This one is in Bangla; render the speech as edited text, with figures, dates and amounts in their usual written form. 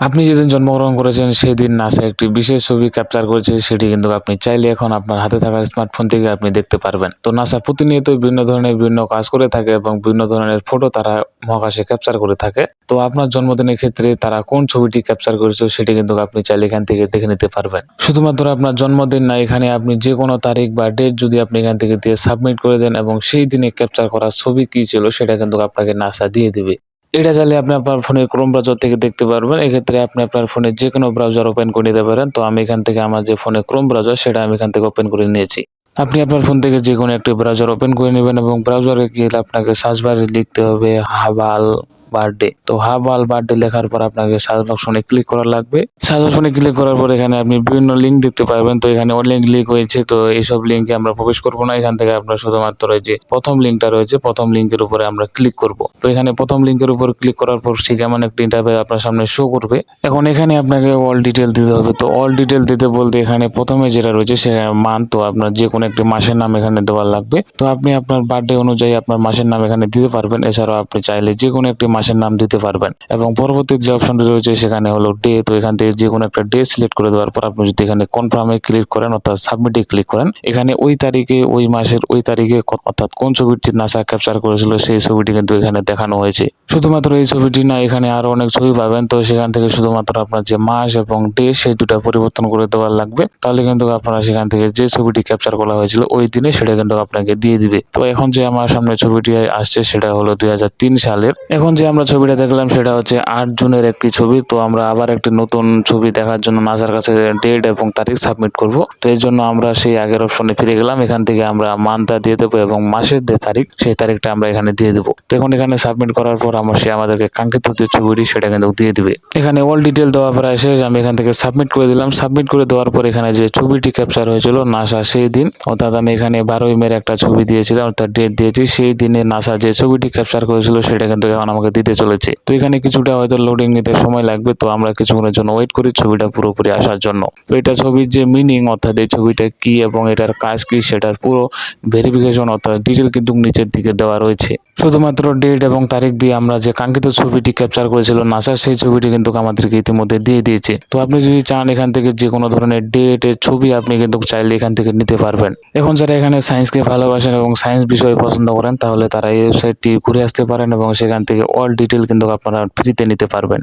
আপনি যেদিন জন্মগ্রহণ করেছেন সেদিন নাসা একটি বিশেষ ছবি ক্যাপচার করেছে, সেটি কিন্তু আপনি চাইলে এখন আপনার হাতে থাকা স্মার্টফোন থেকে আপনি দেখতে পারবেন। তো নাসা প্রতিনিয়ত বিভিন্ন ধরনের বিভিন্ন কাজ করে থাকে এবং বিভিন্ন ধরনের ফটো তারা মহাকাশে ক্যাপচার করে থাকে। তো আপনার জন্মদিনের ক্ষেত্রে তারা কোন ছবিটি ক্যাপচার করেছে সেটি কিন্তু আপনি চাইলে এখান থেকে দেখে নিতে পারবেন। শুধুমাত্র আপনার জন্মদিন না, এখানে আপনি যে কোনো তারিখ বা ডেট যদি আপনি এখান থেকে দিয়ে সাবমিট করে দেন এবং সেই দিনে ক্যাপচার করা ছবি কি ছিল সেটা কিন্তু আপনাকে নাসা দিয়ে দিবে। এটা চাইলে আপনি আপনার ফোনের ক্রোম ব্রাউজার থেকে দেখতে পারবেন। এক্ষেত্রে আপনি আপনার ফোনে যেকোনো ব্রাউজার ওপেন করে নিতে পারেন। তো আমি এখান থেকে আমার যে ফোনে ক্রোম ব্রাউজার সেটা আমি এখান থেকে ওপেন করে নিয়েছি। আপনি আপনার ফোন থেকে যেকোনো একটি ব্রাউজার ওপেন করে নেবেন এবং ব্রাউজারে গিয়ে আপনাকে সার্চ বারে লিখতে হবে হাবাল বার্থডে। তো হাবাল বার্থডে লেখার পর আপনাকে সার্চ অপশনে ক্লিক করা লাগবে। সার্চ অপশনে ক্লিক করার পর এখানে আপনি বিভিন্ন লিঙ্ক দেখতে পারবেন। তো এখানে অনেক লিঙ্ক হয়েছে, তো এইসব লিঙ্কে আমরা প্রবেশ করব না। এখান থেকে আমরা শুধুমাত্র এই যে প্রথম লিঙ্কটা রয়েছে, প্রথম লিঙ্কের উপরে আমরা ক্লিক করব। তো এখানে প্রথম লিঙ্কের উপর ক্লিক করার পর ঠিক এমন একটা ইন্টারফেস আপনার সামনে শো করবে। এখন এখানে আপনাকে অল ডিটেল দিতে হবে। তো অল ডিটেল দিতে বলতে এখানে প্রথমে যেটা রয়েছে সেটা মান্থ, তো আপনার যে কোনো একটি মাসের নাম এখানে দেওয়া লাগবে। তো আপনি আপনার বার্থডে অনুযায়ী আপনার মাসের নাম এখানে দিতে পারবেন। এছাড়াও আপনি চাইলে যে কোনো একটি মাসের নাম দিতে পারবেন এবং পরবর্তী যে অপশনটি রয়েছে সেখানে হলো ডে। তো এখান থেকে যে কোনো একটা ডে সিলেক্ট করে দেওয়ার পর আপনি যদি এখানে কনফার্মে ক্লিক করেন অর্থাৎ সাবমিটে ক্লিক করেন, এখানে ওই তারিখে ওই মাসের ওই তারিখে অর্থাৎ কোন ছবিটি নাসা ক্যাপচার করেছিল সেই ছবিটি কিন্তু এখানে দেখানো হয়েছে। শুধুমাত্র এই ছবিটি না, এখানে আরো অনেক ছবি পাবেন। তো সেখান থেকে শুধুমাত্র আপনার যে মাস এবং ডে সেই দুটা পরিবর্তন করে দেওয়ার লাগবে, তাহলে কিন্তু আপনারা সেখান থেকে যে ছবিটি ক্যাপচার করা হয়েছিল ওই দিনে সেটা কিন্তু আপনাকে দিয়ে দিবে। তো এখন যে আমার সামনে ছবিটি আসছে সেটা হলো 2003 সালের। এখন যে আমরা ছবিটা দেখলাম সেটা হচ্ছে 8 জুনের একটি ছবি। তো আমরা আবার একটি নতুন ছবি দেখার জন্য নাসার কাছে ডেট এবং তারিখ সাবমিট করব। তো এর জন্য আমরা সেই আগের অপশনে ফিরে গেলাম। এখান থেকে আমরা মান্থটা দিয়ে দেবো এবং মাসের যে তারিখ সেই তারিখটা আমরা এখানে দিয়ে দেবো। তো এখন এখানে সাবমিট করার পর সে আমাদেরকে কাঙ্ক্ষিত যে ছবিটি সেটা কিন্তু দিয়ে দিবে। এখানে অল ডিটেল দেওয়া প্রায় শেষ। আমি এখান থেকে সাবমিট করে দিলাম। সাবমিট করে দেওয়ার পর এখানে যে ছবিটি ক্যাপচার হয়েছিল নাসা সেই দিন, অর্থাৎ আমি এখানে 12 মে একটা ছবি দিয়েছিলাম অর্থাৎ ডেট দিয়েছি, সেই দিনে নাসা যে ছবিটি ক্যাপচার করেছিল সেটা কিন্তু এখন আমাকে দিতে চলেছে। তো এখানে কিছুটা হয়তো লোডিং নিতে সময় লাগবে, তো আমরা কিছুক্ষণের জন্য ওয়েট করি ছবিটা পুরোপুরি আসার জন্য। তো এটা ছবির যে মিনিং অর্থাৎ এই ছবিটা কি এবং এটার কাজ কি সেটার পুরো ভেরিফিকেশন অর্থাৎ ডিটেল কিন্তু নিচের দিকে দেওয়া রয়েছে। শুধুমাত্র ডেট এবং তারিখ দিয়ে আমরা যে কাঙ্ক্ষিত ছবিটি ক্যাপচার করেছিল নাসা সেই ছবিটি কিন্তু আমাদেরকে ইতিমধ্যে দিয়ে দিয়েছে। তো আপনি যদি চান এখান থেকে যে কোনো ধরনের ডেটের ছবি আপনি কিন্তু চাইলে এখান থেকে নিতে পারবেন। এখন যারা এখানে সায়েন্সকে ভালোবাসেন এবং সায়েন্স বিষয়ে পছন্দ করেন তাহলে তারা এই ওয়েবসাইটটি ঘুরে আসতে পারেন এবং সেখান থেকে অল ডিটেল কিন্তু আপনারা ফ্রিতে নিতে পারবেন।